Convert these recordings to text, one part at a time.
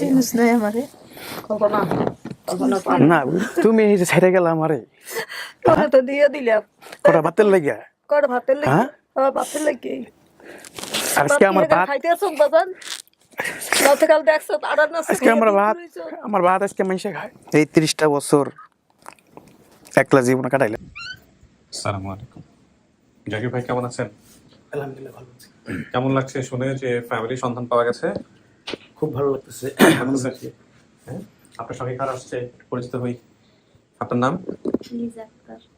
চিনিস নাই আমারে কল্পনা কল্পনা পান না তুমি এই যে ছেড়ে গেল আমারে তোরে তো দিয়ে দিলাম কটা ভাতের লাগিয়া কর ভাতের লাগি হ্যাঁ? ভাতের লাগি আজকে আমার ভাত খাইতেছ বাজান গতকাল দেখছো আড়ার না আজকে আমার ভাত আজকে মাইসে খায় এই 30টা বছর একলা জীবন কাটাইলে। আসসালামু আলাইকুম। জাকির ভাই কেমন আছেন? আলহামদুলিল্লাহ ভালো আছি। কেমন লাগছে শুনে যে ফ্যামিলি সন্তান পাওয়া গেছে? খুব ভালো লাগতেছে। হ্যাঁ, আপনার সঙ্গে কার আসছে পরিচিত হই। আপনার নাম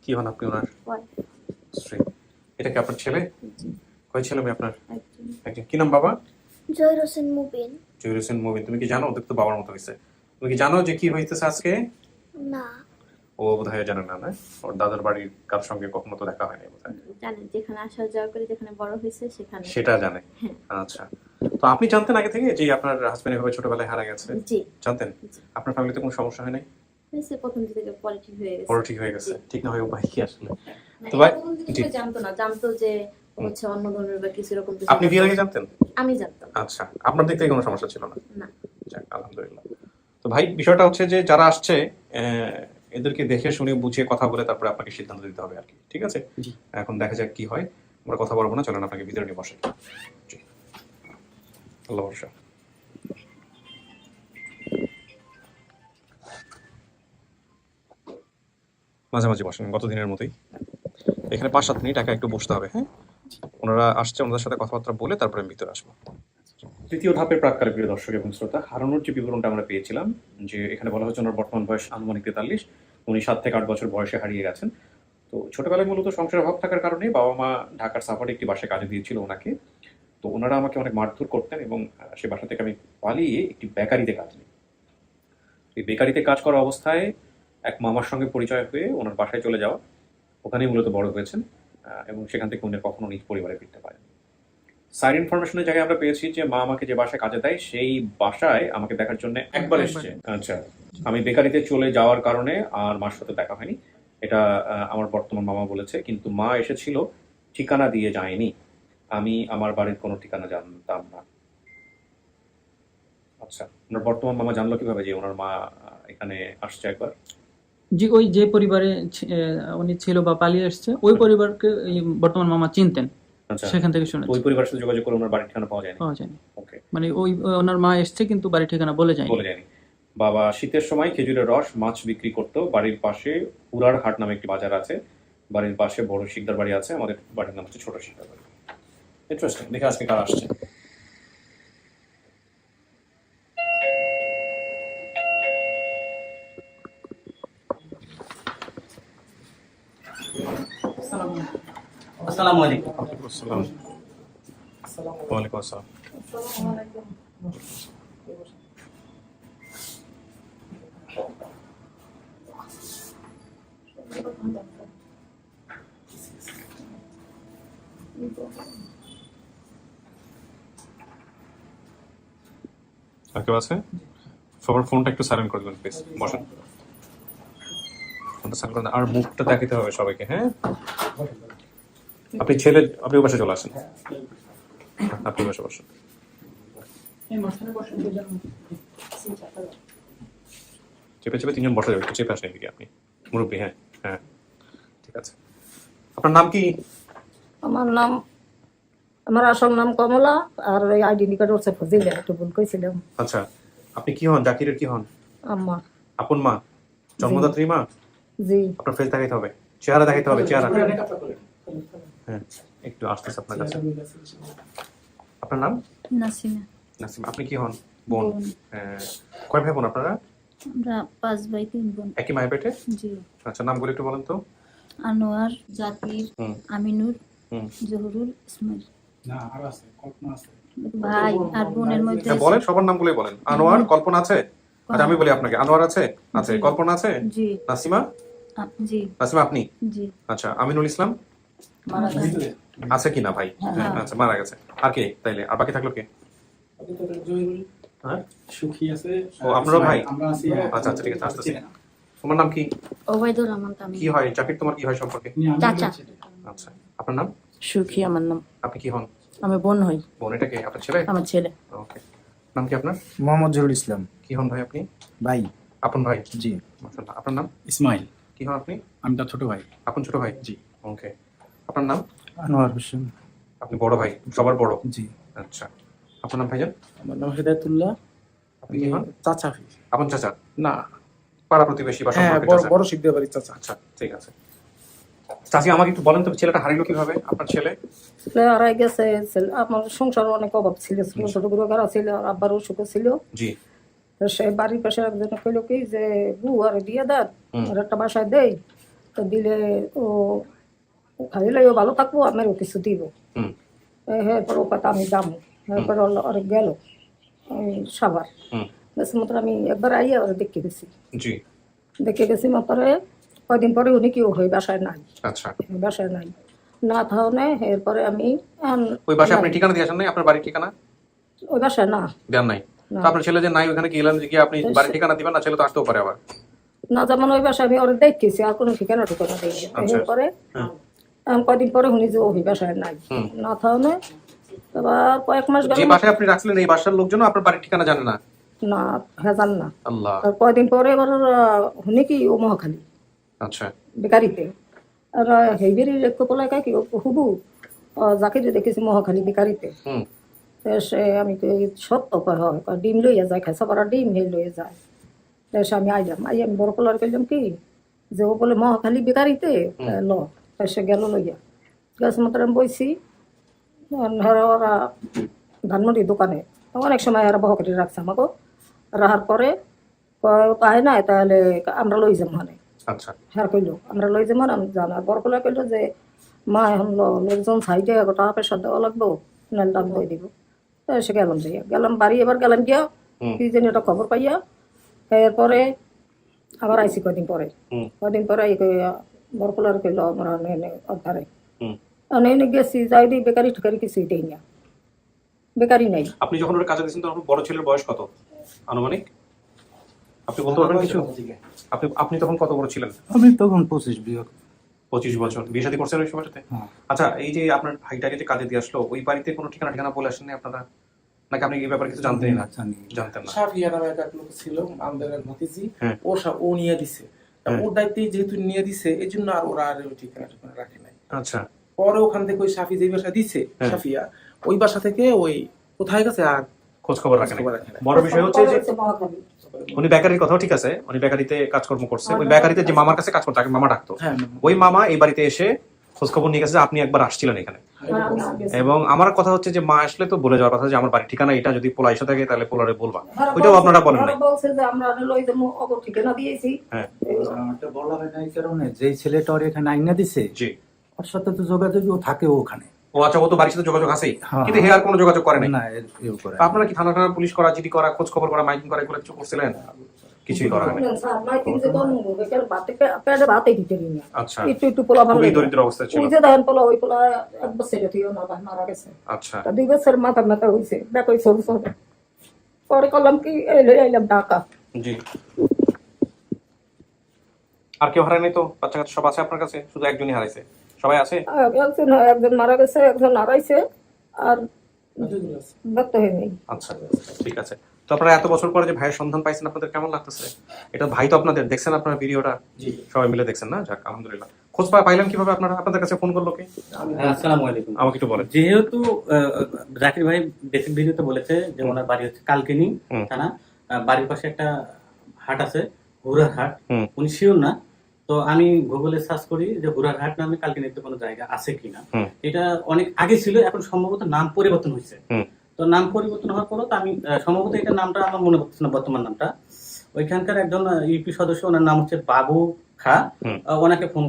কি হন আপনি? ওনার স্ত্রী। এটা কি আপনার ছেলে? কয় ছেলে মেয়ে আপনার? একজন। কি নাম বাবা? জহির হোসেন মুবিন। জহির হোসেন মুবিন। তুমি কি জানো? ওদের তো বাবার মতো হয়েছে। তুমি কি জানো যে কি হইতেছে আজকে? না ও বোধহয় জানে না, না? ওর দাদার বাড়ির কার সঙ্গে কখনো তো দেখা হয়নি বোধহয়। জানেন যেখানে আসা যাওয়া করে যেখানে বড় হয়েছে সেখানে সেটা জানে। আচ্ছা, তো আপনি জানতেন আগে থেকে যে আপনার হাজবেন্ড এভাবে ছোটবেলায় হারা গেছে? জি জানতেন? আপনার ফ্যামিলিতে কোনো সমস্যা হয় নাই? হয়েছে প্রথম থেকে পরে ঠিক হয়ে গেছে। বড় ঠিক হয়ে গেছে। ঠিক না হয়ে উপায় কি আসলে? না, তো ভাই প্রথম থেকে জি, কেউ জানতো না, জানতো যে হচ্ছে অন্য ধর্মের বা কিছু এরকম কিছু আপনি বিয়ের আগে জানতেন? আমি জানতাম আচ্ছা, আপনার দিক থেকে কোনো সমস্যা ছিল না? না। যাক, আলহামদুলিল্লাহ। তো ভাই বিষয়টা হচ্ছে যে যারা আসছে এদেরকে দেখে শুনে বুঝিয়ে কথা বলে তারপরে আপনাকে সিদ্ধান্ত দিতে হবে আর কি, ঠিক আছে? জি। এখন দেখা যাক কি হয়। আমরা কথা বলবো না, চলেন আপনাকে ভিতরে নিয়ে বসে। জি, আল্লাহ ভরসা। মাঝামাঝি বসেন, গত দিনের মতোই। এখানে 5-7 মিনিট একা একটু বসতে হবে, হ্যাঁ? ওনারা আসছে, ওনাদের সাথে কথাবার্তা বলে তারপরে আমি ভিতরে আসবো। তৃতীয় ধাপের প্রাক্কালে প্রিয় দর্শক এবং শ্রোতা, হারানোর যে বিবরণটা আমরা পেয়েছিলাম যে এখানে বলা হচ্ছে ওনার বর্তমান বয়স আনুমানিক 43, উনি 7 থেকে 8 বছর বয়সে হারিয়ে গেছেন। তো ছোটবেলায় মূলত সংসারের অভাব থাকার কারণে বাবা মা ঢাকার সাভারে একটি বাসায় কাজে দিয়েছিল ওনাকে। তো ওনারা আমাকে অনেক মারধর করতেন এবং সেই বাসা থেকে আমি পালিয়ে একটি বেকারিতে কাজ নিই। এই বেকারিতে কাজ করা অবস্থায় এক মামার সঙ্গে পরিচয় হয়ে ওনার বাসায় চলে যাওয়া, ওখানেই মূলত বড় হয়েছেন এবং সেখান থেকে উনি কখনো নিজ পরিবারে ফিরতে পারেন। সাইড ইনফরমেশনের জায়গায় আমরা পেয়েছি যে মা আমাকে যে বাসায় কাজে দেয় সেই বাসায় আমাকে দেখার জন্য একবার এসেছে। আচ্ছা, আমি বেকারিতে চলে যাওয়ার কারণে আর মার সাথে দেখা হয়নি, এটা আমার বর্তমান মামা বলেছে। কিন্তু মা এসেছিল, ঠিকানা দিয়ে যায়নি। আমি আমার বাড়ির কোনো ঠিকানা জানতাম না। আচ্ছা, ওনার বর্তমান মামা জানলো কিভাবে যে ওনার মা এখানে আসছে একবার? জি, ওই যে পরিবারে উনি ছিল বা পালিয়ে আসছে ওই পরিবারকে এই বর্তমান মামা চিনতেন, আচ্ছা, সেখান থেকে ওই শুনেছি। পরিবারের সাথে যোগাযোগ করে ওনার বাড়ির ঠিকানা পাওয়া যায়নি? পাওয়া যায়নি, ওকে, মানে ওই ওনার মা এসছে কিন্তু বাড়ির ঠিকানা বলে যায়নি। বলে যায়নি। বাবা শীতের সময় খেজুরের রস মাছ বিক্রি করতো। বাড়ির পাশে উড়ার হাট নামে একটি বাজার আছে, বাড়ির পাশে বড় শিকদার বাড়ি আছে, আমাদের বাড়ির নাম হচ্ছে ছোট শিকদার বাড়ি। ইন্টারেস্টিং। দেখে আজকে কারা আসছে। আসসালামু আলাইকুম। আসসালাম। ওয়ালাইকুম আসসালাম। আর কেউ আছে? সবার ফোনটা একটু সাইলেন্ট করে দেবেন প্লিজ। বসেন, ফোনটা সাইলেন্ট করে দেন। আর মুখটা দেখাতে হবে সবাইকে, হ্যাঁ? আপনি ছেলে, আপনি ওই পাশে চলে আসেন, আপনি ওই পাশে বসেন। চেপে চেপে 3 জন বসা যাবে, একটু চেপে আসেন এদিকে আপনি, মুরব্বী। হ্যাঁ হ্যাঁ, ঠিক আছে। আপনার নাম কি? আমার আসল নাম কমলা, আর ওই আইডেন্টি কার্ড হচ্ছে ফজিলা, একটু ভুল কইছিলাম। আচ্ছা, আপনি কি হন? জাকিরের কি হন? আম্মা। আপন মা, জন্মদাত্রী মা? জি। আপনার ফেস দেখাইতে হবে, চেহারা দেখাইতে হবে, চেহারা। হ্যাঁ, একটু আসতেছে আপনার কাছে। আপনার নাম? নাসিমা। নাসিমা। আপনি কি হন? বোন। কয় ভাই বোন আপনারা? আমরা 5 ভাই 3 বোন। একই মায়ের পেটে? জি। আচ্ছা, নামগুলো একটু বলেন তো। আনোয়ার, জাকির, আমিনুর, জহুরুল, ইসমাইল। না, আর আছে, কল্পনা আছে। ভাই আর বোনের মধ্যে হ্যাঁ, বলেন, সবার নামগুলোই বলেন। আনোয়ার, কল্পনা আছে? আচ্ছা, আমি বলি আপনাকে। আনোয়ার আছে? আছে। জি। কল্পনা আছে? জি। নাসিমা? জি। নাসিমা আপনি? জি। আচ্ছা, আমিনুল ইসলাম মারা গেছে। ভিতরে। আছে কিনা ভাই? হ্যাঁ। আচ্ছা, মারা গেছে। আর কে তাইলে? আর বাকি থাকলো কে? আপনি তো জহিরুল, হ্যাঁ, সুখী আছে। ও, আপনারও ভাই? আমরা আছি। আচ্ছা আচ্ছা, ঠিক আছে, আসতেছি। তোমার নাম কি? ওবাইদুর রহমান কামিল। কি হয় জাকির তোমার? কি হয় সম্পর্কে? চাচা। আচ্ছা, আপনার নাম? সুখী আমার নাম। আপনি কি হন? আমি বোন হই। বোন। এটা কে? আপনার ছেলে? আমার ছেলে। ওকে। নাম কি আপনার? মোহাম্মদ জহুরুল ইসলাম। কি হন ভাই আপনি? ভাই। আপন ভাই? জি। মাশাআল্লাহ। আপনার নাম? ইসমাইল। কি হন আপনি? আমি তার ছোট ভাই। আপন ছোট ভাই? জি। ওকে। আপনার নাম? আনোয়ার হোসেন। আপনি বড় ভাই, সবার বড়? জি। আচ্ছা। আপনার নাম ভাইজান? আমার নাম হেদায়েতুল্লাহ। আপনি কি হন? চাচা। আপন চাচা? না, পাড়া প্রতিবেশী বা হ্যাঁ, সম্পর্কের বড় চাচা? বড় শিখতে পারি চাচা। আচ্ছা, ঠিক আছে। চাচি আমাকে একটু বলেন তো ছেলেটা হারিলো কিভাবে, আপনার ছেলে? ছেলে হারাই গেছে। আমার সংসার অনেক অভাব ছিল, ছোট ছোট করে ঘর ছিল, আর আব্বার অসুখ ছিল। জি। তো সে বাড়ির পাশে একজনে কইলো কি যে বউ আর দিয়ে দেন, হুম। আর একটা বাসায় দেই, তো দিলে ও খাইলে ও ভালো থাকবো, আমারও কিছু দিব। হুম। এরপর ও কথা আমি যাবো, এরপর ওর গেল ওই সাবার হুম। বেশি মতো আমি একবার আইয়া ওরা দেখে গেছি। জি। দেখে গেছি মাত্রে কয়দিন পরে উনি কি হয়ে বাসায় নাই, আচ্ছা। বাসায় নাই না থাকলে এরপরে আমি ওই বাসায় আপনি ঠিকানা দিয়ে আসেন নাই, আপনার বাড়ির ঠিকানা ওই বাসায় না দেন নাই? না। তো আপনার ছেলে যে নাই ওখানে গেলেন যে কি আপনি বাড়ির ঠিকানা দিবেন না, ছেলে তো আসতেও পারে আবার। না, যেমন ওই বাসায় আমি ওরা দেখতেছি, আর কোনো ঠিকানা ঠিকানা দিই আচ্ছা। এরপরে হুম। কয়দিন পরে উনি যে ওই বাসায় নাই হুম। না থাকলে এবার কয়েক মাস গেল যে বাসায় আপনি রাখছিলেন এই বাসার লোকজন আপনার বাড়ির ঠিকানা জানে না? না, ভেজাল না। আল্লাহ। আর কয়দিন পরে এবার উনি কি ও মহাখালী আচ্ছা। বেকারিতে, আর হেইবেরি রেখো বলে কি হুবু যাকে দেখেছি মহাখালী বেকারিতে। হুম। তো সে আমি কই সত্য কয় হয়, কয় ডিম লইয়া যায়, খাইসা পারা ডিম হে লইয়া যায়। তো সে আমি আইলাম, আমি বড় পোলার কইলাম কি যে ও বলে মহাখালী বেকারিতে ল, তো সে গেল লইয়া গাছ মাত্র আমি বইছি ওরা ধানমন্ডির দোকানে, অনেক সময় এরা বহকাটি রাখছে আমাকে, রাখার পরে পায় নাই তাহলে আমরা লই যাবো মানে। আচ্ছা। হ্যাঁ কইলো আমরা লই যাবো, আমি জানা বড় পোলা কইলো যে মা এখন লোকজন সাইডে টাকা পয়সা দেওয়া লাগবো, নাহলে দাম দিয়ে দিব। তো সে গেলাম যাইয়া গেলাম বাড়ি, এবার গেলাম গিয়া কি জানি একটা খবর পাইয়া, এরপরে আবার আইসি কদিন পরে। হুম। কদিন পরে এই বড় পোলার কইলো আমরা অধারে হুম। এনে গেছি, যাই দিই বেকারি ঠেকারি কিছুই দেই না, বেকারি নাই। আপনি যখন ওর কাজে দিয়েছেন তখন বড় ছেলের বয়স কত আনুমানিক আপনি বলতে পারবেন কিছু? আপনি তখন কত বড় ছিলেন? আমি তখন 25 বিয়ে। 25 বছর। বিয়ে শাদী করছেন ওই সময়টাতে? হ্যাঁ। আচ্ছা, এই যে আপনার ভাইটাকে যে কাজে দিয়ে আসলো, ওই বাড়িতে কোনো ঠিকানা বলে আসেন না আপনারা, নাকি আপনি এই ব্যাপারে কিছু জানতেনই না? জানতেন না? সাফিয়া নামে এক লোক ছিল আমাদের এক ভাতিজি, হ্যাঁ। ও নিয়ে দিছে। হ্যাঁ। ওর দায়িত্বে যেহেতু নিয়ে দিছে এই জন্য আর ওরা আর ওই ঠিকানা রাখে নাই। আচ্ছা। পরে ওখান থেকে ওই সাফি যে বাসা দিছে, হ্যাঁ। সাফিয়া ওই বাসা থেকে ওই কোথায় গেছে আর খোঁজ খবর রাখেন। খবর রাখে না। বড় বিষয় হচ্ছে যে মহাখালী উনি বেকারির কথাও ঠিক আছে, উনি বেকারিতে কাজকর্ম করছে, ওই বেকারিতে যে মামার কাছে কাজ করতো তাকে মামা ডাকতো, হ্যাঁ, ওই মামা এই বাড়িতে এসে খোঁজ খবর নিয়ে গেছে যে আপনি একবার আসছিলেন এখানে। এবং আমার কথা হচ্ছে যে মা আসলে তো বলে যাওয়ার কথা যে আমার বাড়ির ঠিকানা এটা, যদি পোলা এসে থাকে তাহলে পোলারে বলবা, ওইটাও আপনারা বলেন নাই? বলছে যে আমরা লই যাবো, অগো ঠিকানা দিয়েছি। হ্যাঁ। আমারটা বলা হয় না এই কারণে, যেই ছেলেটা ওর এখানে আইনা দিছে জি। ওর সাথে তো যোগাযোগও থাকে ওখানে। ও আচ্ছা, ও তো বাড়ির সাথে যোগাযোগ আছেই, হ্যাঁ। কিন্তু হে আর কোনো যোগাযোগ করে নাই? না, এও করে তা আপনারা কি থানা পুলিশ করা, জিডি করা, খোঁজ খবর করা, মাইকিং করা এগুলো কিছু করছিলেন? কিছুই করা হয়নি। আচ্ছা। একটু একটু পোলা ভালো খুবই দরিদ্র অবস্থা ছিল। ওই যে দেখেন পোলা, ওই পোলা এক বছর মারা গেছে, আচ্ছা। 2 বছর মাথা মাথা হয়েছে, দেখ ওই সরু সরু। পরে করলাম কি এলাম ঢাকা। জি। আর কেউ হারায়নি তো? বাচ্চা কাচ্চা সব আছে আপনার কাছে? শুধু একজনই হারাইছে? সবাই আছে? একজন মারা গেছে, একজন হারাইছে, আর ব্যক্ত হয়ে নেই। আচ্ছা, ঠিক আছে। তো আপনারা এত বছর পরে যে ভাইয়ের সন্ধান পাইছেন, আপনাদের কেমন লাগতেছে? এটা ভাই তো আপনাদের, দেখছেন আপনারা ভিডিওটা? জি। সবাই মিলে দেখছেন না? যাক, আলহামদুলিল্লাহ। খোঁজ পাইলেন কিভাবে আপনারা? আপনাদের কাছে ফোন করলো কি? আসসালামু আলাইকুম। আমাকে একটু বলেন। যেহেতু জাকির ভাই বেসিক ভিডিওতে বলেছে যে ওনার বাড়ি হচ্ছে কালকিনি থানা, বাড়ির পাশে একটা হাট আছে হুরার হাট, উনি শিওর না, তো আমি গুগলে সার্চ করি যে হুরার হাট নামে কালকিনিতে কোনো জায়গা আছে কিনা। এটা অনেক আগে ছিল, এখন সম্ভবত নাম পরিবর্তন হয়েছে। তো নাম পরিবর্তন হওয়ার পরও তো আমি সম্ভবত এটা নামটা আমার মনে পড়ছে না বর্তমান নামটা। ওইখানকার একজন ইউপি সদস্য, ওনার নাম হচ্ছে বাবু খা, ওনাকে ফোন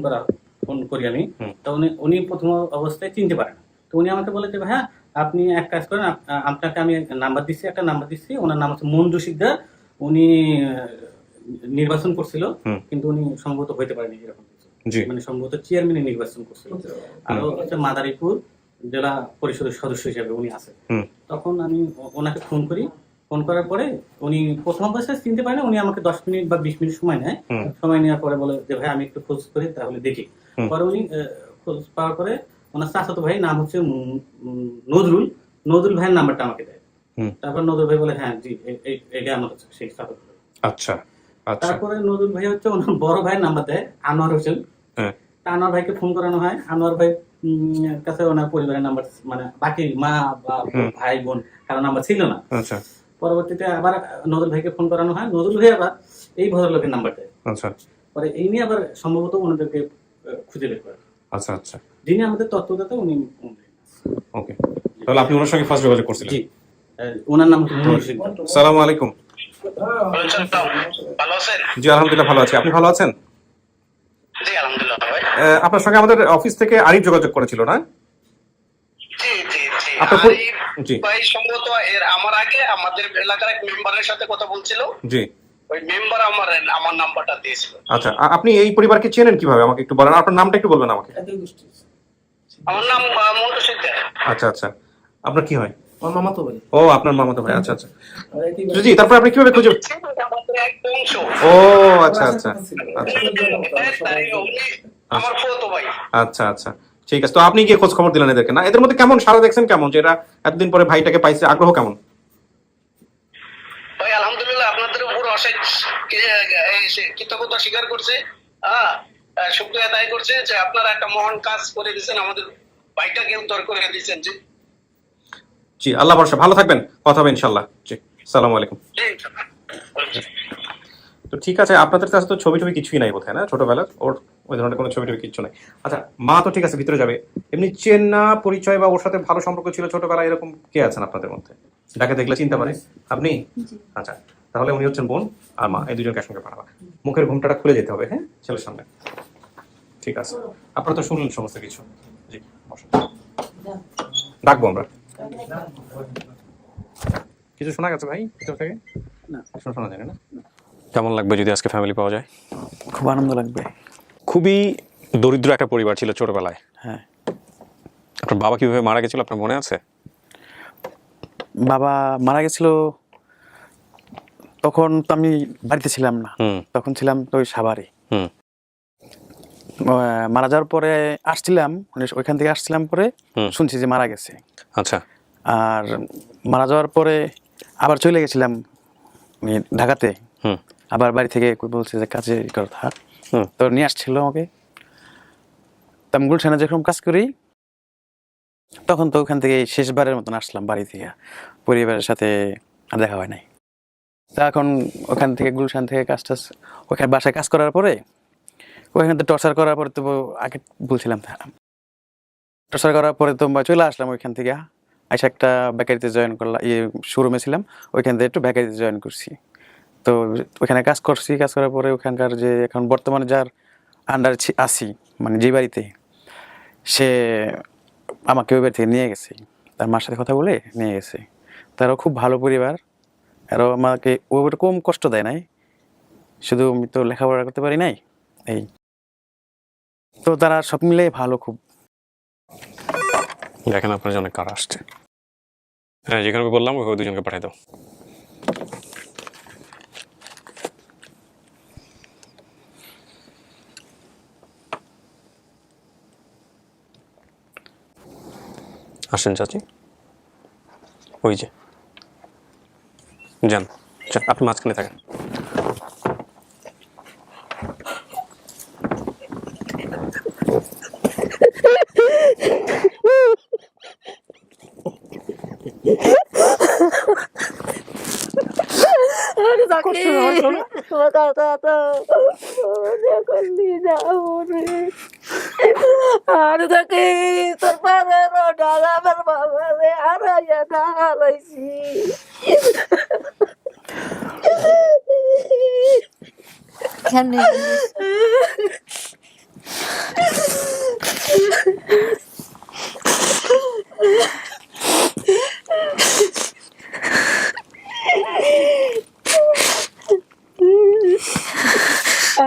করি আমি। তো উনি প্রথম অবস্থায় চিনতে পারেন, তো উনি আমাকে বলে যে ভাইয়া আপনি এক কাজ করেন, আপনাকে আমি একটা নাম্বার দিচ্ছি, ওনার নাম হচ্ছে মঞ্জু শিকদার, উনি নির্বাচন করছিল কিন্তু উনি সম্ভবত হইতে পারেনি এরকম কিছু, মানে সম্ভবত চেয়ারম্যানের নির্বাচন করছিল, আর হচ্ছে মাদারীপুর জেলা পরিষদের সদস্য হিসেবে উনি আছে। তখন আমি ওনাকে ফোন করি, ফোন করার পরে উনি প্রথম অবস্থায় চিনতে পারেন, উনি আমাকে 10 মিনিট বা 20 মিনিট সময় নেয়, সময় নেওয়ার পরে বলে যে ভাই আমি একটু খোঁজ করি তাহলে দেখি। পরে উনি খোঁজ পাওয়ার পরে ওনার চাচাতো ভাই নাম হচ্ছে নজরুল ভাইয়ের নাম্বারটা আমাকে দেয়। তারপর নজরুল ভাই বলে হ্যাঁ জি এটা আমার শেখ সাফাত। আচ্ছা আচ্ছা তারপরে নজরুল ভাই হচ্ছে ওনার বড় ভাইয়ের নাম্বার দেয় আনোয়ার হোসেন। হ্যাঁ। তা আনোয়ার ভাইকে ফোন করানো হয়, আনোয়ার ভাই কাছে ওনার পরিবারের নাম্বার মানে বাকি মা বা ভাই বোন কারো নাম্বার ছিল না। আচ্ছা পরবর্তীতে আবার নজরুল ভাইকে ফোন করানো হয়, নজরুল ভাই আবার এই ভদ্রলোকের নাম্বার দেয়। আচ্ছা পরে এই নিয়ে আবার সম্ভবত ওনাদেরকে খুঁজে বের করে। আচ্ছা আচ্ছা যিনি আমাদের তত্ত্বদাতা উনি। ওকে, তাহলে আপনি ওনার সঙ্গে ফার্স্ট যোগাযোগ করছিলেন? জি, ওনার নাম হচ্ছে মনির সিং। আসসালামু আলাইকুম। ভালো আছেন? জি আলহামদুলিল্লাহ ভালো আছি, আপনি ভালো আছেন? জি আলহামদুলিল্লাহ ভাই। আপনার সঙ্গে আমাদের অফিস থেকে আরিফ যোগাযোগ করেছিল না? জি জি জি আপনার জি ভাই সম্ভবত আমার আগে আমাদের এলাকার এক মেম্বারের সাথে কথা বলছিল। জি, ওই মেম্বার আমার নাম্বারটা দিয়েছিল। আচ্ছা আপনি এই পরিবারকে চেনেন কিভাবে আমাকে একটু বলেন, আপনার নামটা একটু বলবেন আমাকে। আমার নাম মন্টু সিকদার। আচ্ছা আচ্ছা, আপনার কি হয়? আমার মামাতো ভাই। ও আপনার মামাতো ভাই, আচ্ছা আচ্ছা জি, তারপর আপনি কিভাবে খুঁজে? আমাদের এক বংশ। ও আচ্ছা আচ্ছা আচ্ছা আমার ফুফাতো ভাই। আচ্ছা আচ্ছা ঠিক আছে, তো আপনি গিয়ে খোঁজ খবর দিলেন এদেরকে না? এদের মধ্যে কেমন সারা দেখছেন, কেমন যে এরা এতদিন পরে ভাইটাকে পাইছে, আগ্রহ কেমন? ভাই আলহামদুলিল্লাহ আপনাদের উপর অশেষ কৃতজ্ঞতা স্বীকার করছে, শুকরিয়া আদায় করছে যে আপনারা একটা মহান কাজ করে দিয়েছেন, আমাদের ভাইটাকে উদ্ধার করে দিয়েছেন। জি জি, আল্লাহ ভরসা, ভালো থাকবেন, কথা হবে ইনশাল্লাহ। জি, আসসালামু আলাইকুম। তো ঠিক আছে, আপনাদের কাছে তো ছবি কিছুই নাই বোধহয় না, ছোটবেলার ওর ওই ধরনের কোনো ছবি কিচ্ছু নাই। আচ্ছা মা তো ঠিক আছে ভিতরে যাবে, এমনি চেনা পরিচয় বা ওর সাথে ভালো সম্পর্ক ছিল ছোটবেলায় এরকম কে আছেন আপনাদের মধ্যে, যাকে দেখলে চিনতে পারে? আপনি? আচ্ছা, তাহলে উনি হচ্ছেন বোন আর মা, এই দুজনকে একসঙ্গে পাঠাবা। মুখের ঘুমটাটা খুলে যেতে হবে, হ্যাঁ, ছেলের সামনে। ঠিক আছে, আপনারা তো শুনলেন সমস্ত কিছু। জি, ডাকবো আমরা। কিছু শোনা গেছে ভাই ভিতর থেকে? না শোনা যায় না। কেমন লাগবে যদি আজকে ফ্যামিলি পাওয়া যায়? খুব আনন্দ লাগবে। খুবই দরিদ্র একটা পরিবার ছিল ছোটবেলায়। হ্যাঁ। আপনার বাবা কিভাবে মারা গেছিল আপনার মনে আছে? বাবা মারা গেছিল তখন তো আমি বাড়িতে ছিলাম না, তখন ছিলাম তো ওই সাভারে। মারা যাওয়ার পরে আসছিলাম, ওইখান থেকে আসছিলাম, পরে শুনছি যে মারা গেছে। আচ্ছা। আর মারা যাওয়ার পরে আবার চলে গেছিলাম ঢাকাতে, আবার বাড়ি থেকে বলছে যে কাজে কথা, তো নিয়ে আসছিল আমাকে। আমি গুলশানে যখন কাজ করি তখন তো ওখান থেকে শেষবারের মতন আসলাম বাড়ি থেকে, পরিবারের সাথে আর দেখা হয় নাই। তা এখন ওখান থেকে গুলশান থেকে কাজ টাজ ওখানে বাসায় কাজ করার পরে ওইখান থেকে টর্চার করার পরে তো আগে বলছিলাম, টর্চার করার পরে তো চলে আসলাম ওইখান থেকে, এসে একটা বেকারিতে জয়েন করলাম, শোরুমে ছিলাম, ওইখান থেকে একটু বেকারিতে জয়েন করছি। তো ওইখানে কাজ করছি, কাজ করার পরে ওখানকার যে এখন বর্তমানে যার আন্ডার আছি, মানে যে বাড়িতে, সে আমাকে ওই বাড়ি থেকে নিয়ে গেছে, তার মার সাথে কথা বলে নিয়ে গেছে। তারাও খুব ভালো পরিবার, আরও আমাকে ওইভাবে কম কষ্ট দেয় নাই, শুধু আমি তো লেখাপড়া করতে পারি নাই, এই তো তারা সব মিলে ভালো খুব। দেখেন আপনার জন্য কার আসছে, হ্যাঁ যেখানে আমি বললাম ওই দুজনকে পাঠাই দাও। আসেন চাচি, ওই যে যান, আপনি মাঝখানে থাকেন। আর থাকি তোর পাড়ার ডালামের বাবা রে হারাইয়া হারাইছি।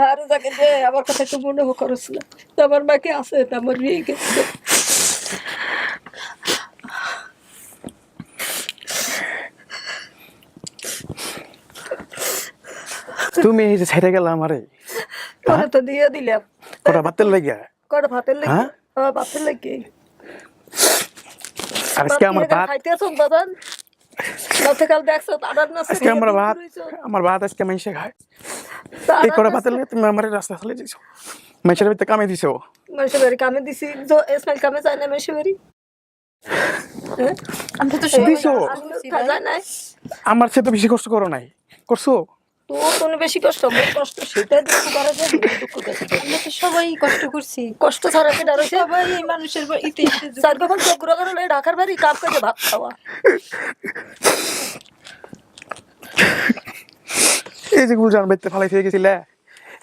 আর যাকে যে আমার কথা একটু মনে করছ না, আমার বাকি আছে, আমার বিয়ে গেছে। তুমি এই যে ছেড়ে গেলাম আমারে, তোরা তো দিয়ে দিলাম কটা ভাতের লাগিয়া, কটা ভাতের লাগে, ভাতের লাগে। আজকে আমার ভাত খাইতে আছো বাজান, গতকাল দেখছো তারার না আজকে আমার ভাত আজকে মাইসে খায় এই করে ভাতের লাগে তুমি আমার রাস্তা চলে যাইছো মাইসের ভিতরে কামে দিছো মানুষের বাড়ি কামে দিছি ইসমাইল কামে যায় না মানুষের বাড়ি আমি তো দিছো যায় নাই আমার চেয়ে তো বেশি কষ্ট করো নাই করছো তো কোনো বেশি কষ্ট কষ্ট সেটা দুঃখ করা যায় দুঃখ করছে আমরা তো সবাই কষ্ট করছি কষ্ট ছাড়া কি দাঁড়াইছে সবাই এই মানুষের ইতে চার কখন চোখ ঘুরা করে ঢাকার বাড়ি কাপ করে ভাত খাওয়া এই যে গুলজান বাইতে ফালাই থেকে গেছিলে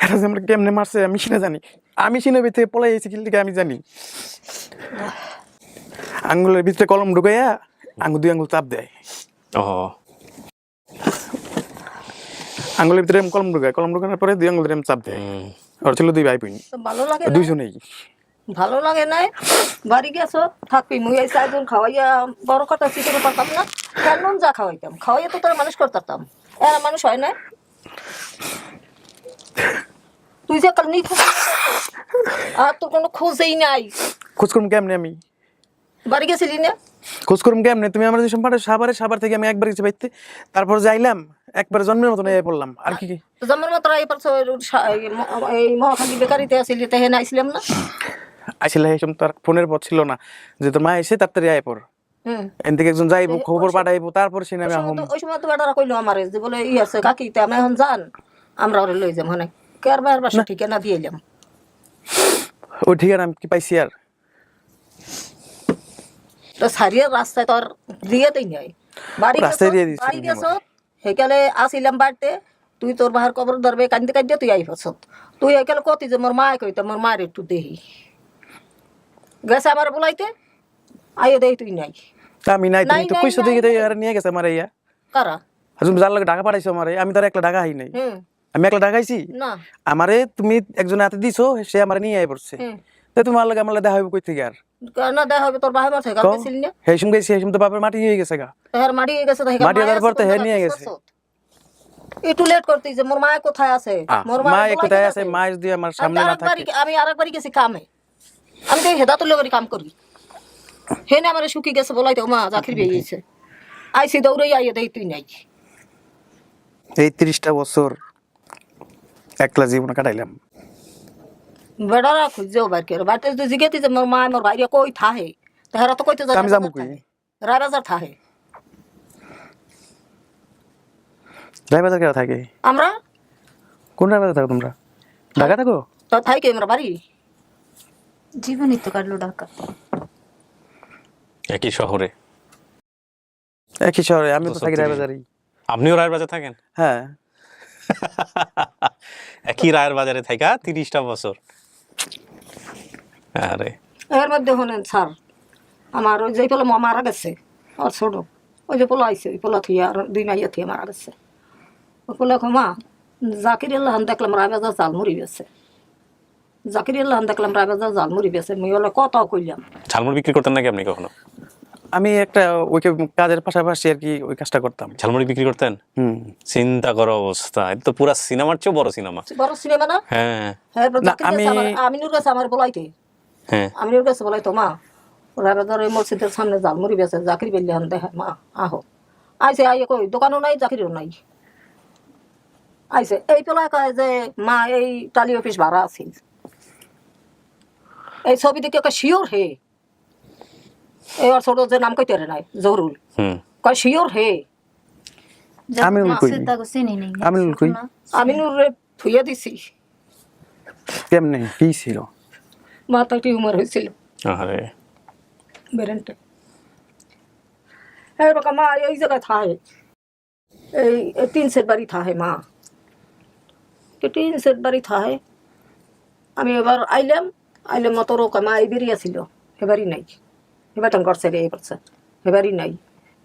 এটা যে আমরা কেমনে মারছে আমি সিনে জানি আমি সিনে বাইতে পলাই এসে কিল থেকে আমি জানি আঙ্গুলের ভিতরে কলম ঢুকাইয়া দুই আঙ্গুল চাপ দেয় আঙ্গুলের ভিতরে কলম ঢুকানোর পরে দুই আঙ্গুল চাপ দেয় ওর ছিল দুই ভাই বোন ভালো লাগে দুইজনেই ভালো লাগে নাই বাড়ি গেছো থাকবি মুই এই চারজন খাওয়াইয়া বড় কথা চিকেন পারতাম না কেন যা খাওয়াইতাম খাওয়াইয়া তো তোরা মানুষ করতাম এরা মানুষ হয় না তুই যে কাল নিখোঁজ আর তোর কোনো খোঁজেই নাই খোঁজ করুম কেমনে আমি বাড়ি গেছিলি না খোঁজ করুম কেমনে তুমি আমার যে সম্পাদক সাবার থেকে আমি একবার গেছি বাইতে তারপর যাইলাম একবার জন্মের মতন এই পড়লাম আর কি কি জন্মের মতো এই পারছো এই মহাখালী বেকারিতে আসিলি তেহে না আইছিলাম না আসলে এই সময় তার ফোনের পথ ছিল না যে তোর মা এসে তাড়াতাড়ি আয় পর এন থেকে একজন যাইবো খবর পাঠাইবো তারপর সে নামে আহম ওই সময় তো বেটারা কইলো আমারে যে বলে ই আছে কাকি তে আমি এখন যান আমরা ওরে লই যাম মানে কারবার বাসা ঠিকানা দিয়ে এলাম ওই ঠিকানা আমি কি পাইছি আর তো সারিয়া রাস্তায় তো আর দিয়ে দেই নাই বাড়ি রাস্তায় দিয়ে দিছি বাড়ি গেছো হেকালে আসিলাম বাড়তে তুই তোর বাহার কবর ধরবে কান্দে কান্দে তুই আইফছ তুই হেকালে কতি যে মোর মা কইতে মোর মায়ের একটু দেহি গেছে আমার বলাইতে আইও দেই তুই নাই আমি নাই তুমি তো কইছো দেখি তাই আর নিয়ে গেছে আমার ইয়া কারা তুমি যার লাগে ঢাকা পাঠাইছো আমারে আমি তার একলা ঢাকা হাই নাই আমি একলা ঢাকাইছি না আমারে তুমি একজন হাতে দিছো সে আমারে নিয়ে আই পড়ছে তাই তোমার লাগে আমার দেখা হইব কই থেকে আর না দেখা হবে তোর বাহার মাঠে কাল গেছিলি না হেই সঙ্গে সেই সময় তো বাপের মাটি হয়ে গেছে গা তার মাটি হয়ে গেছে তাই মাটি দেওয়ার পর তো হে নিয়ে গেছে একটু লেট করতেই যে মোর মা কোথায় আছে মোর মা কোথায় আছে মা যদি আমার সামনে না থাকে আমি আরেকবারই গেছি কামে আমি তো হেদাতুল্লাহ করে কাম করি হে না আমার শুকি গেছে বলাই তো মা জাকির বিয়ে গেছে আইসি দৌড়াই আইয়ে দেই তুই নাই এই 30টা বছর একলা জীবন কাটাইলাম বেড়ারা খুঁজেও বাইর করে বাড়িতে যদি জিগেতি যে মোর মা মোর ভাইরে কই থাহে তাহারা তো কইতে আমি যাবো কই রায়বাজার থাহে রায়বাজার কেন থাকে আমরা কোন রায়বাজার থাকো তোমরা ঢাকা থাকো তো থাই কে আমরা বাড়ি জীবনই তো কাটলো ঢাকা একই শহরে আমি তো থাকি রায়বাজারেই আপনিও রায়ের বাজারে থাকেন হ্যাঁ একই রায়ের বাজারে থাকা 30টা বছর আরে এর মধ্যে হলেন স্যার আমার ওই যে পোলা মারা গেছে আর ছোট ওই যে পোলা আইছে ওই পোলা থুই আর 2 মাইয়া থুই মারা গেছে ওই পোলা মা জাকির আল্লাহ দেখলাম রায়বাজার জালমুড়ি বেছে জাকির আল্লাহ দেখলাম রায়বাজার জালমুড়ি বেছে মুই বলে কত কইলাম ঝালমুড়ি বিক্রি করতেন নাকি আপনি কখনো আমি একটা ওই কাজের পাশাপাশি আর কি ওই কাজটা করতাম ঝালমুড়ি বিক্রি করতেন চিন্তা করো অবস্থা এটা তো পুরা সিনেমার চেয়েও বড় সিনেমা না হ্যাঁ হ্যাঁ আমিনুর কাছে আমার বলাইতে হ্যাঁ আমিনুর কাছে বলাইতো মা রায়বাজার ওই মসজিদের সামনে জালমুড়ি বেছে জাকির বেললে হন দেখে মা আহো আইসে আইয়ে কই দোকানও নাই জাকিরও নাই আইসে এই পেলায় কয় যে মা এই টালি অফিস ভাড়া আছিল এই ছবি দেখে কয় শিওর হে এই আর ছোট যে নাম কইতে রে নাই জহুরুল কয় শিওর হে আমিনুল কই আমিনুল কই আমিনুর রে থুইয়া দিছি কেমনে কি ছিল মাথা টিউমার হয়েছিল আরে বেরেন্টে এরকম মা এই জায়গায় থাকে এই 3 সেট বাড়ি থাকে মা 3 সেট বাড়ি থাকে আমি এবার আইলাম মতো রকম মা এই বেরিয়ে ছিল এবারই নাই এবার তখন করছে রে করছে এবারই নাই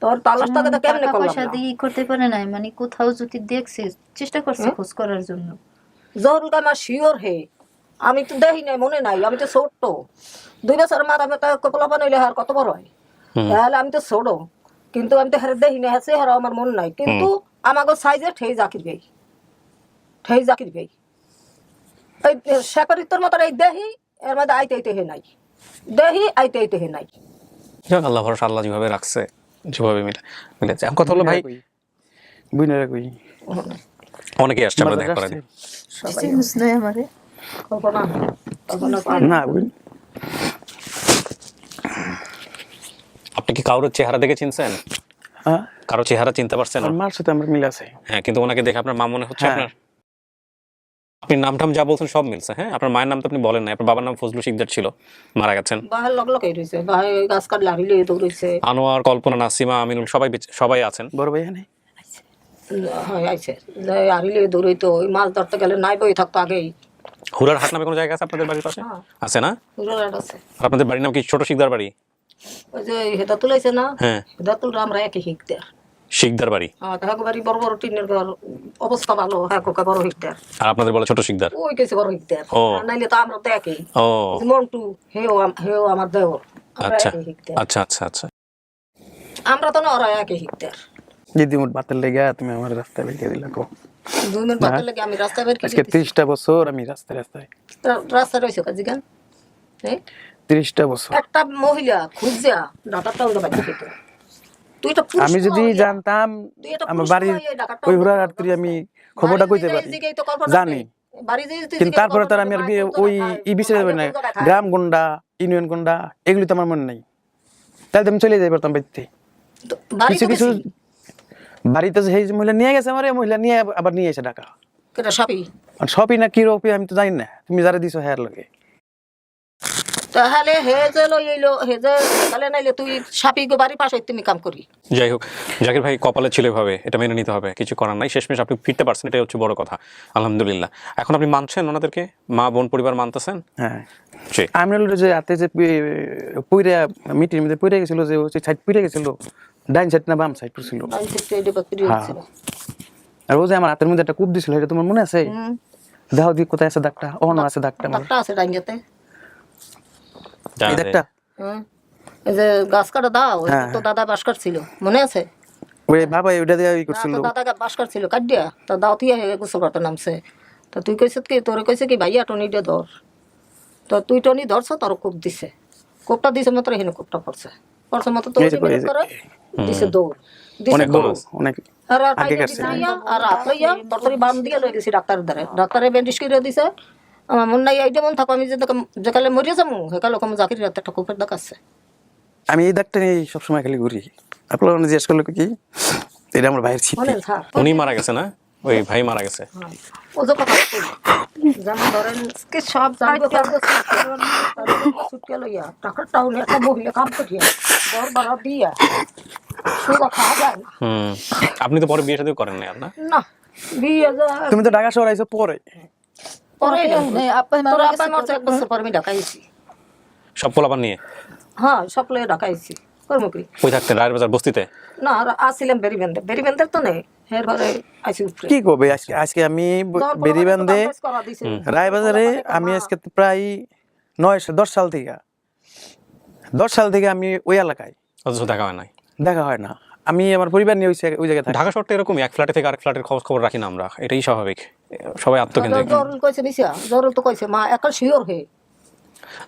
তোর তালাশ টাকা তো কেমনে করলাম পয়সা দিয়ে করতে পারে না মানে কোথাও যদি দেখছে চেষ্টা করছে খোঁজ করার জন্য জরুর আমার শিওর হে আমি তো দেখি নাই মনে নাই আমি তো ছোট 2 বছর মাথা ব্যথা কপলা বানাইলে আর কত বড় হয় তাহলে আমি তো ছোট কিন্তু আমি তো হারে দেখি না হাসে হারা আমার মন নাই কিন্তু আমাকে সাইজে ঠেই জাকির ভাই এই শেখরিতর মতো এই দেহি এর মধ্যে আইতে হে নাই দেহি আইতে হে নাই যাক আল্লাহ ভরসা আল্লাহ যেভাবে রাখছে যেভাবে মিলেছে। এখন কথা হলো ভাই, বুইনারা কই অনেকেই আসছে, আমরা দেখা করে দিই। সবাই চিনিস নাই আমারে কল্পনা কল্পনা পায় না বুইন আপনি কি কারোর চেহারা দেখে চিনছেন? হ্যাঁ কারো চেহারা চিনতে পারছেন? আর মার সাথে আমার মিল আছে। হ্যাঁ, কিন্তু ওনাকে দেখে আপনার মা মনে হচ্ছে হ্যাঁ। আপনার? আপনি নাম টাম যা বলছেন সব মিলছে। হ্যাঁ, আপনার মায়ের নাম তো আপনি বলেন না। আপনার বাবার নাম ফজলু শিকদার ছিল, মারা গেছেন। বাহার লগ লগাই রয়েছে, বাহার গাছ কাট লাভিলে দৌড়েছে। আনোয়ার, কল্পনা, নাসিমা, আমিনুল সবাই আছেন। বড় ভাই এখানে হয় আইছে হারিলে দৌড়াইতো, ওই মাছ ধরতে গেলে নাই বই থাকতো আগেই। হুরার হাট নামে কোনো জায়গা আছে আপনাদের বাড়ির পাশে? আছে না? হুরার আছে। আর আপনাদের বাড়ির নাম কি ছোট শিকদার বাড়ি? ওই যে হেদাতুল আইছে না, হ্যাঁ, হেদাতুল আমরা একই শিখতার। শিকদার বাড়ি। হ্যাঁ, বাড়ি বড় বড় টিনের ঘর, অবস্থা ভালো, হ্যাঁ কোকা বড় শিখতার। আর আপনাদের বলে ছোট শিকদার? ওই কেছে বড় শিখতার। ও। নাইলে তো আমরা তো একই। ও মন্টু হেও আমার দেওর, আমরা আচ্ছা একই শিখতার। আচ্ছা আচ্ছা আচ্ছা। আমরা তো না ওরা একই শিখতার। দিদি মোট বাতের লেগে তুমি আমার রাস্তায় বেরিয়ে দিলা কো। 2 মিনিট বাকি লাগে আমি রাস্তা বের আজকে 30টা বছর আমি রাস্তায় রাস্তা রয়েছে কাজী গান। 30টা বছর একটা মহিলা খুঁজা ডাকাতটা ওটা বাড়ি খেত। তুই তো আমি যদি জানতাম আমার বাড়ির ওই হুরার হাট থেকে আমি খবরটা কইতে পারি জানি, কিন্তু তারপরে তার আমি আর ওই ই বিচারে না গ্রাম গুন্ডা ইউনিয়ন গুন্ডা এগুলি তো আমার মনে নাই। তাহলে তো আমি চলে যাই পারতাম বাড়িতে। কিছু কিছু বাড়িতে সেই মহিলা নিয়ে গেছে, আমার মহিলা নিয়ে আবার নিয়ে এসে ঢাকা। সবই না কি রপি আমি তো জানি না, তুমি যারা দিছো হ্যাঁ লগে। তাহলে হে যে লইলো হে যে তাহলে নাইলে তুই সাপি গো বাড়ি পাশে তুমি কাম করি। যাই হোক, জাকির ভাই কপালে ছিল এভাবে, এটা মেনে নিতে হবে, কিছু করার নাই। শেষমেশ আপনি ফিরতে পারছেন, এটাই হচ্ছে বড় কথা, আলহামদুলিল্লাহ। এখন আপনি মানছেন ওনাদেরকে, মা বোন পরিবার মানতেছেন? হ্যাঁ, আমি হলো যে হাতে যে পুইরা মিটির মধ্যে পুইরা গেছিল, যে ওই সাইড পুইরা গেছিল, ডাইন সাইড না বাম সাইড ছিল। আর ও যে আমার হাতের মধ্যে একটা কূপ দিছিল, এটা তোমার মনে আছে? দাও দি কোথায় আছে দাগটা? ওখানে আছে দাগটা, দাগটা আছে ডাইনতে। এই দাগটা এই যে গাছ কাটা দাও, তো দাদা বাস কাটছিল মনে আছে? ওই বাবা ওইটা দিয়ে ই করছিল, দাদা বাস কাটছিল কাটিয়া তো দাও তুই গোসল করতে নামছে। তো তুই কইছ কি, তোরে কইছে কি ভাইয়া টনিটা ধর, তো তুই টনি ধরছ, তোর কূপ দিছে, কূপটা দিছে মাত্র এখানে কূপটা পড়ছে মতো তো দিছে দৌড় অনেক বড় অনেক আগে কাটছে। আর আপলাইয়া তরকারি বাম দিয়ে লই গেছি ডাক্তারের দ্বারে, ডাক্তারে ব্যান্ডেজ করে দিছে। আমার মন নাই এইটা মন থাকো, আমি যে কালে মরিয়া যাবো সেকালে কম জাকির রাতে একটা কূপের দাগ আছে। আমি এই দাগটা নিয়ে সবসময় খালি ঘুরি। আপনার জিজ্ঞেস করলো কি এটা আমার ভাইয়ের ছিল, উনি মারা গেছে না? ওই ভাই মারা গেছে। ও যে কথা যেমন ধরেন কি সব জানবো ছুটকে লইয়া টাকার টাউনে একটা মহিলা কাম করিয়া ঘর ভাড়া দিয়া সুদা খাওয়া যায় না। আপনি তো পরে বিয়ে শাদী করেন না? আপনার না বিয়ে তুমি তো ঢাকা শহর আইছো পরে পরে তোর আপা মারছে 1 বছর পর আমি ঢাকাইছি সব পোলাপান নিয়ে। হ্যাঁ সব লয়ে ঢাকাইছি কর্মকরি। কই থাকতেন? রায়ের বাজার বস্তিতে? না আর আসছিলাম বেরিবেন্দের তো নেই এর ঘরে আইছি উপরে। কি করবে আজকে আমি বেরিবান্ধে রায়বাজারে আমি আজকে প্রায় 9-10 সাল থেকে আমি ওই এলাকায়, অথচ দেখা হয় না। আমি আমার পরিবার নিয়ে ওই জায়গায় থাকি। ঢাকা শহরটা এরকমই, এক ফ্ল্যাটে থেকে আরেক ফ্ল্যাটের খবর রাখি না আমরা, এটাই স্বাভাবিক, সবাই আত্মকেন্দ্রিক। জরুল কইছে নিশা, জরুল তো কইছে মা একাল শিওর হে।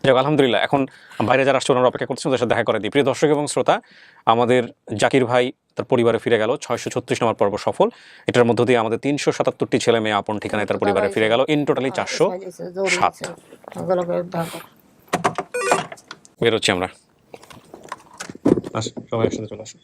যাক আলহামদুলিল্লাহ, এখন বাইরে যারা আসছে ওনারা অপেক্ষা করছেন, ওদের সাথে দেখা করে দিই। প্রিয় দর্শক এবং শ্রোতা, আমাদের জাকির ভাই তার পরিবারে ফিরে গেল, 636 নম্বর পর্ব সফল। এটার মধ্য দিয়ে আমাদের 377টি ছেলে মেয়ে আপন ঠিকানায় তার পরিবারে ফিরে গেল, ইন টোটালি 407। বেরোচ্ছি আমরা, সবাই একসাথে চলে আসুন।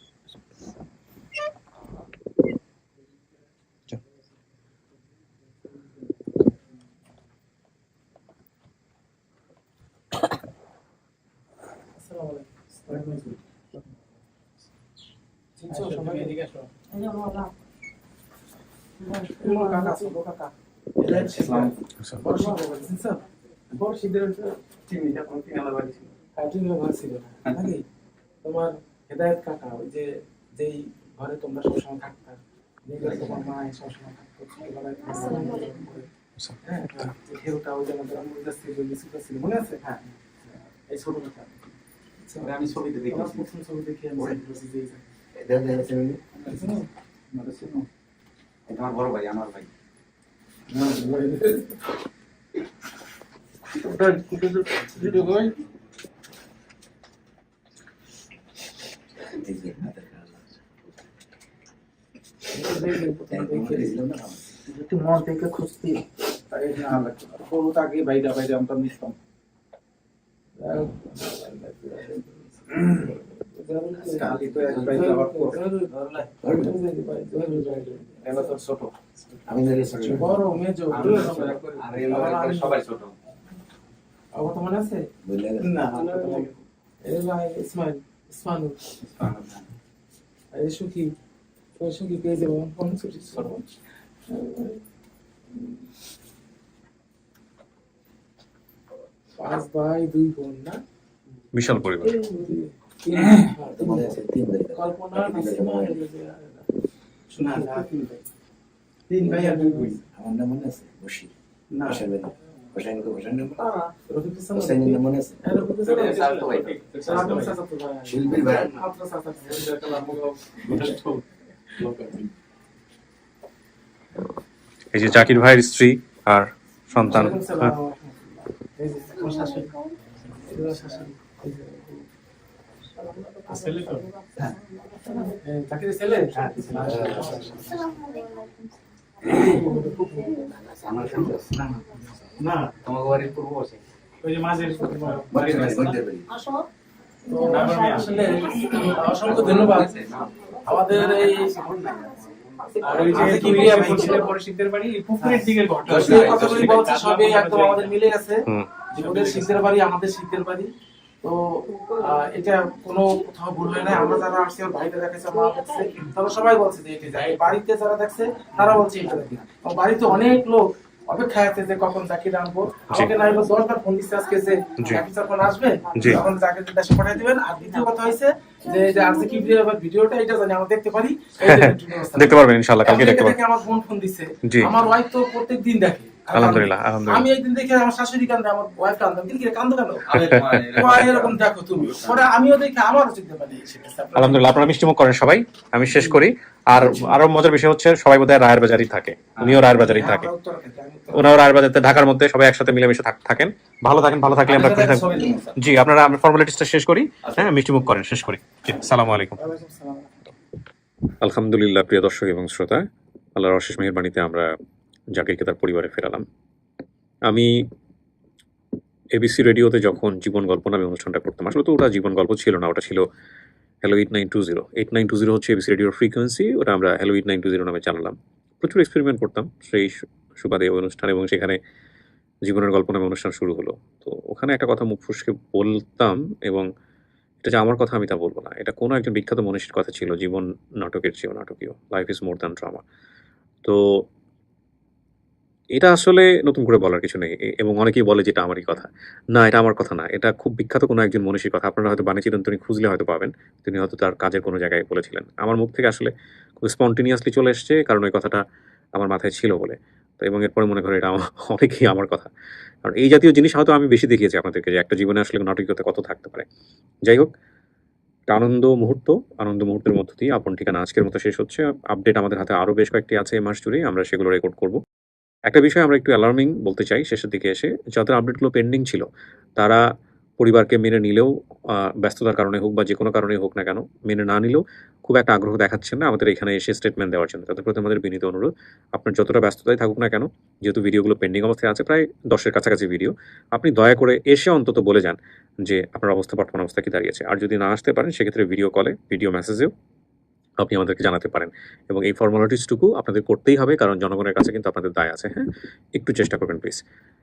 তোমার হেদায়েত কাকা, ওই যে যেই ঘরে তোমরা সবসময় থাকতা, তোমার মা সবসময় থাকতো, মনে আছে? হ্যাঁ, এই ছোট কথা আমি ছবিতে দেখি, প্রথম ছবি দেখি আমার বড় ভাই, আমার ভাই যদি মন থেকে খুঁজতি তাই না লাগতো গরু তো আগে বাইরে বাইরে আমরা মিশতাম ছোট আমি বড় মেজো সবাই ছোট আবার তো মনে আছে না এই ভাই ইসমাইল ইসমানুল এই সুখী ওই সুখী পেয়ে যাবো কোন ছুটি করবো পাঁচ ভাই দুই বোন না বিশাল পরিবার। কল্পনা শোনা তিন ভাই আর দুই বোন আমার নাম মনে আছে বশির না হোসেন রফিকুল মনে আছে শিল্পী ভাই এই যে জাকির ভাইয়ের স্ত্রী আর সন্তান, না তোমাকে বাড়ির পূর্ব বসে ওই যে মাঝের আসলে অসংখ্য ধন্যবাদ আমাদের এই আর ওই যে কিবিয়া ভাই ছিলেন পরিশিকদের বাড়ি পুকুরের দিকের ঘটনা এই কথাগুলি বলছে সবই একদম আমাদের মিলে গেছে যে ওদের শিখদের বাড়ি আমাদের শিখদের বাড়ি তো এটা কোনো কোথাও ভুল হয় না আমরা যারা আসছি ওর ভাইটা দেখেছে মা দেখছে তারা সবাই বলছে যে এটা যায় বাড়িতে যারা দেখছে তারা বলছে এটা দেখি বাড়িতে অনেক লোক অপেক্ষায় আছে যে কখন জাকির আনবো আমাকে না হলো 10 বার ফোন দিচ্ছে আজকে যে জাকির যখন আসবে তখন জাকির দেশে পাঠিয়ে দিবেন আর দ্বিতীয় কথা হইছে যে যে আজকে কি ভিডিওটা এটা জানি আমরা দেখতে পারি দেখতে পারবেন ইনশাআল্লাহ, কালকে দেখতে পারবেন। আমার বোন ফোন দিছে আমার ওয়াইফ তো প্রত্যেকদিন দেখে আলহামদুলিল্লাহ আলহামদুলিল্লাহ। আমি একদিন দেখে আমার শাশুড়ি কান্দে আমার ওয়াইফ কান্দে কিন্তু কি কান্দো কেন এরকম দেখো তুমি পরে আমিও দেখে আমারও চিন্তা পারি আলহামদুলিল্লাহ। আপনারা মিষ্টিমুখ করেন সবাই, আমি শেষ করি। আর আরো মজার বিষয় হচ্ছে সবাই বোধহয় রায়ের বাজারই থাকে, উনিও রায়ের বাজারই থাকে, ওনাও রায়ের বাজারে ঢাকার মধ্যে সবাই একসাথে মিলেমিশে থাকেন। ভালো থাকেন, ভালো থাকলে আমরা খুশি থাকবো। জি, আপনারা আমরা ফর্মালিটিসটা শেষ করি, হ্যাঁ মিষ্টিমুখ করেন, শেষ করি। জি, আসসালামু আলাইকুম। আলহামদুলিল্লাহ। প্রিয় দর্শক এবং শ্রোতা, আল্লাহর অশেষ মেহেরবানিতে আমরা জাকিরকে তার পরিবারে ফেরালাম। আমি এবিসি রেডিওতে যখন জীবন গল্প নামে অনুষ্ঠানটা করতাম, আসলে তো ওটা জীবন গল্প ছিল না, ওটা ছিল হ্যালো 8920। 8920 হচ্ছে এবিসি রেডিওর ফ্রিকোয়েন্সি, ওটা আমরা হ্যালো 8920 নামে চালালাম। প্রচুর এক্সপেরিমেন্ট করতাম সেই সুবাদে অনুষ্ঠান, এবং সেখানে জীবনের গল্প নামে অনুষ্ঠান শুরু হলো। তো ওখানে একটা কথা মুখ ফুসকে বলতাম, এবং এটা যে আমার কথা আমি তা বলবো না, এটা কোনো একজন বিখ্যাত মনীষীর কথা ছিল, জীবন নাটকের চেয়েও নাটকীয়, life is more than drama. তো এটা আসলে নতুন করে বলার কিছু নেই, এবং অনেকেই বলে যে এটা আমারই কথা। না, এটা আমার কথা না, এটা খুব বিখ্যাত কোনো একজন মনীষীর কথা। আপনারা হয়তো বাণী চিরন্তনী খুঁজলে হয়তো পাবেন, তিনি হয়তো তার কাজের কোনো জায়গায় বলেছিলেন। আমার মুখ থেকে আসলে খুব স্পন্টেনিয়াসলি চলে এসছে, কারণ ওই কথাটা আমার মাথায় ছিল বলে। তো এবং এরপরে মনে করে এটা অনেকেই আমার কথা, কারণ এই জাতীয় জিনিস হয়তো আমি বেশি দেখিয়েছি আপনাদেরকে, যে একটা জীবনে আসলে নাটকীয়তা কত থাকতে পারে। যাই হোক, একটা আনন্দ মুহূর্তের মধ্য দিয়ে আপন ঠিকানা আজকের মতো শেষ হচ্ছে। আপডেট আমাদের হাতে আরও বেশ কয়েকটি আছে এই মাস জুড়ে, আমরা সেগুলো রেকর্ড করব। একটা বিষয় আমরা একটু অ্যালার্মিং বলতে চাই শেষের দিকে এসে, যাদের আপডেটগুলো পেন্ডিং ছিল তারা পরিবারকে মেনে নিলেও, ব্যস্ততার কারণে হোক বা যে কোনো কারণেই হোক না কেন, মেনে না নিলেও খুব একটা আগ্রহ দেখাচ্ছেন না আমাদের এখানে এসে স্টেটমেন্ট দেওয়ার জন্য। তাদের প্রতি আমাদের বিনীত অনুরোধ, আপনার যতটা ব্যস্ততায় থাকুক না কেন, যেহেতু ভিডিওগুলো পেন্ডিং অবস্থায় আছে, প্রায় 10-এর কাছাকাছি ভিডিও, আপনি দয়া করে এসে অন্তত বলে যান যে আপনার বর্তমান অবস্থা কি দাঁড়িয়েছে। আর যদি না আসতে পারেন, সেক্ষেত্রে ভিডিও কলে, ভিডিও মেসেজেও আপনি আমাদেরকে জানাতে পারেন। এবং এই ফর্মালিটিসটুকু আপনাদের করতেই হবে, কারণ জনগণের কাছে কিন্তু আপনাদের দায় আছে। হ্যাঁ, একটু চেষ্টা করবেন প্লিজ।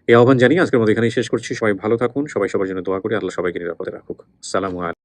এই আহ্বান জানিয়ে আজকের মতো এখানেই শেষ করছি। সবাই ভালো থাকুন, সবাই সবার জন্য দোয়া করি, আল্লাহ সবাইকে নিরাপদে রাখুক। সালামু আলাইকুম।